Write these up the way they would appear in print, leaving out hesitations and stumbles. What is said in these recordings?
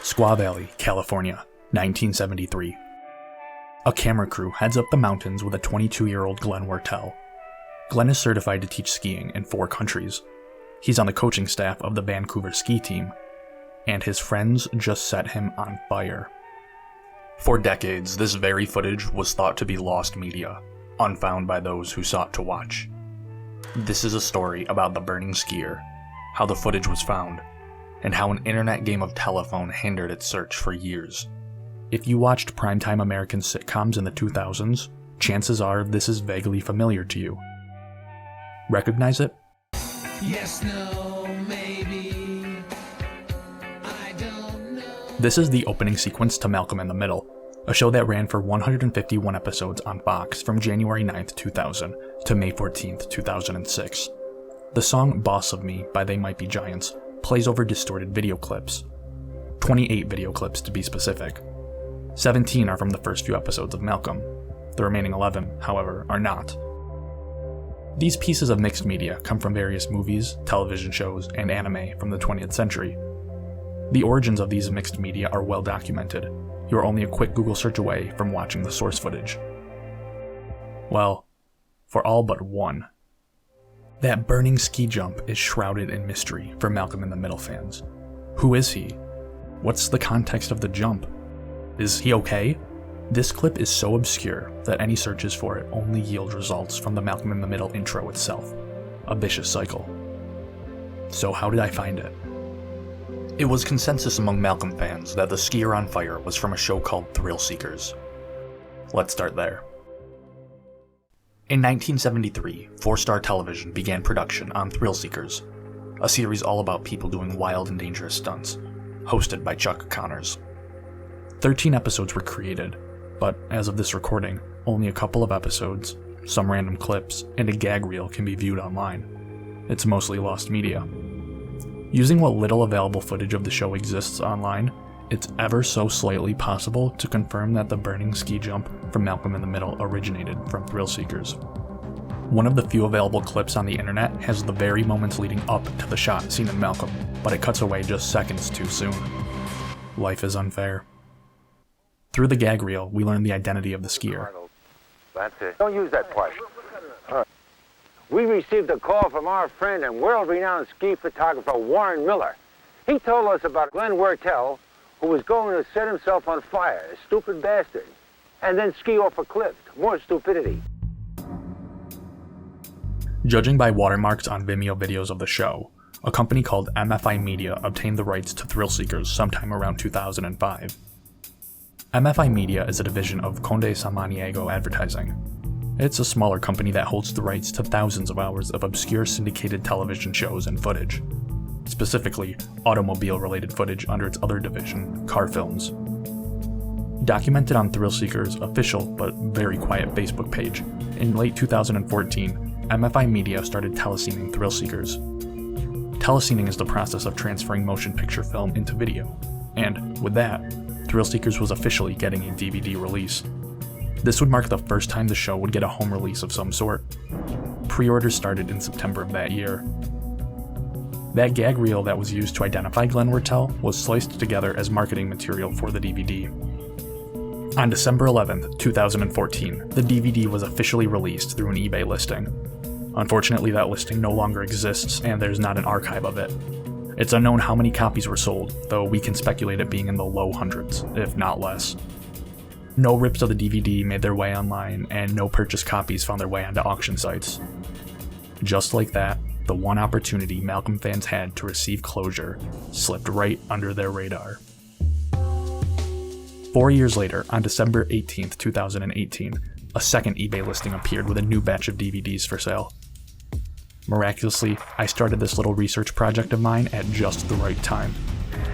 Squaw Valley, California, 1973. A camera crew heads up the mountains with a 22-year-old Glenn Wertell. Glenn is certified to teach skiing in 4 countries. He's on the coaching staff of the Vancouver ski team, and his friends just set him on fire. For decades, this very footage was thought to be lost media, unfound by those who sought to watch. This is a story about the burning skier, how the footage was found, and how an internet game of telephone hindered its search for years. If you watched primetime American sitcoms in the 2000s, chances are this is vaguely familiar to you. Recognize it? Yes, no, maybe. I don't know. This is the opening sequence to Malcolm in the Middle, a show that ran for 151 episodes on Fox from January 9th, 2000 to May 14th, 2006. The song Boss of Me by They Might Be Giants plays over distorted video clips. 28 video clips to be specific. 17 are from the first few episodes of Malcolm. The remaining 11, however, are not. These pieces of mixed media come from various movies, television shows, and anime from the 20th century. The origins of these mixed media are well documented. You are only a quick Google search away from watching the source footage. Well, for all but one. That burning ski jump is shrouded in mystery for Malcolm in the Middle fans. Who is he? What's the context of the jump? Is he okay? This clip is so obscure that any searches for it only yield results from the Malcolm in the Middle intro itself. A vicious cycle. So how did I find it? It was consensus among Malcolm fans that the skier on fire was from a show called Thrill Seekers. Let's start there. In 1973, 4-Star Television began production on Thrill Seekers, a series all about people doing wild and dangerous stunts, hosted by Chuck Connors. 13 episodes were created, but as of this recording, only a couple of episodes, some random clips, and a gag reel can be viewed online. It's mostly lost media. Using what little available footage of the show exists online, it's ever so slightly possible to confirm that the burning ski jump from Malcolm in the Middle originated from Thrill Seekers. One of the few available clips on the internet has the very moments leading up to the shot seen in Malcolm, but it cuts away just seconds too soon. Life is unfair. Through the gag reel, we learn the identity of the skier. That's it. Don't use that part. We received a call from our friend and world-renowned ski photographer Warren Miller. He told us about Glenn Wertell, who was going to set himself on fire, a stupid bastard, and then ski off a cliff. More stupidity. Judging by watermarks on Vimeo videos of the show, a company called MFI Media obtained the rights to Thrill Seekers sometime around 2005. MFI Media is a division of Conde Samaniego Advertising. It's a smaller company that holds the rights to thousands of hours of obscure syndicated television shows and footage, specifically automobile-related footage under its other division, Car Films. Documented on Thrill Seekers' official but very quiet Facebook page, in late 2014, MFI Media started telescening Thrill Seekers. Telescening is the process of transferring motion picture film into video, and with that, Thrill Seekers was officially getting a DVD release. This would mark the first time the show would get a home release of some sort. Pre-orders started in September of that year. That gag reel that was used to identify Glenn Wertell was sliced together as marketing material for the DVD. On December 11th, 2014, the DVD was officially released through an eBay listing. Unfortunately, that listing no longer exists, and there's not an archive of it. It's unknown how many copies were sold, though we can speculate it being in the low hundreds, if not less. No rips of the DVD made their way online, and no purchased copies found their way onto auction sites. Just like that, the one opportunity Malcolm fans had to receive closure slipped right under their radar. 4 years later, on December 18th, 2018, a second eBay listing appeared with a new batch of DVDs for sale. Miraculously, I started this little research project of mine at just the right time.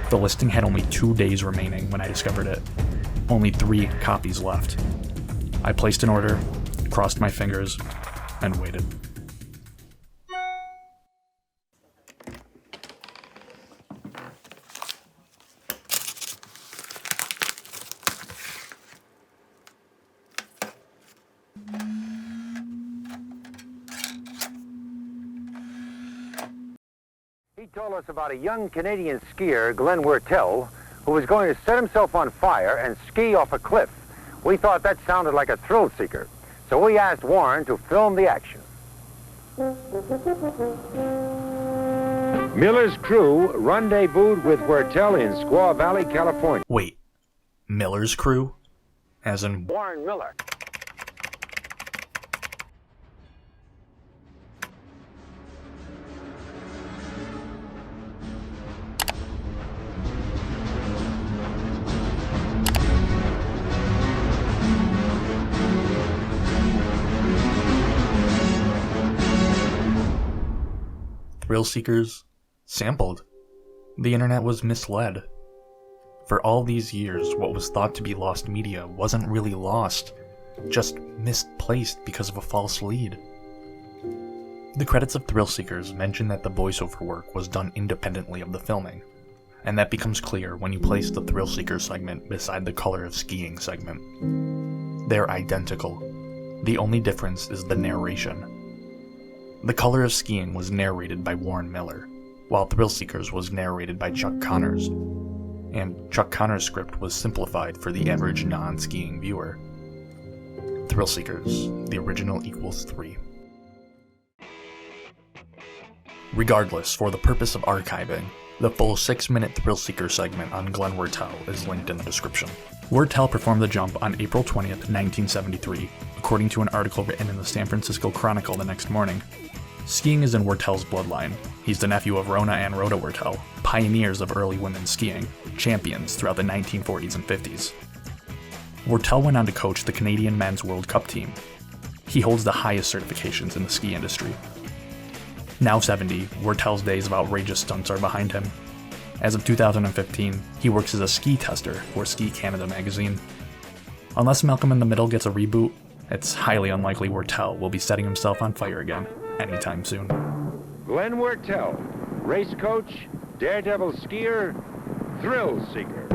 The listing had only 2 days remaining when I discovered it. Only 3 copies left. I placed an order, crossed my fingers, and waited. He told us about a young Canadian skier, Glenn Wertell, who was going to set himself on fire and ski off a cliff. We thought that sounded like a thrill seeker, so we asked Warren to film the action. Miller's crew rendezvoused with Wertel in Squaw Valley, California. Wait, Miller's crew? As in Warren Miller. Thrill Seekers sampled. The internet was misled. For all these years, what was thought to be lost media wasn't really lost, just misplaced because of a false lead. The credits of Thrill Seekers mention that the voiceover work was done independently of the filming, and that becomes clear when you place the Thrill Seeker segment beside the Color of Skiing segment. They're identical. The only difference is the narration. The Color of Skiing was narrated by Warren Miller, while Thrill Seekers was narrated by Chuck Connors, and Chuck Connors' script was simplified for the average non-skiing viewer. Thrill Seekers, the original equals 3. Regardless, for the purpose of archiving, the full 6-minute Thrill Seeker segment on Glenn Wertel is linked in the description. Wertel performed the jump on April 20th, 1973, according to an article written in the San Francisco Chronicle the next morning. Skiing is in Wertel's bloodline. He's the nephew of Rona and Rhoda Wertel, pioneers of early women's skiing, champions throughout the 1940s and 50s. Wertel went on to coach the Canadian Men's World Cup team. He holds the highest certifications in the ski industry. Now 70, Wertel's days of outrageous stunts are behind him. As of 2015, he works as a ski tester for Ski Canada magazine. Unless Malcolm in the Middle gets a reboot, it's highly unlikely Wertel will be setting himself on fire again anytime soon. Glenn Wertel, race coach, daredevil skier, thrill seeker.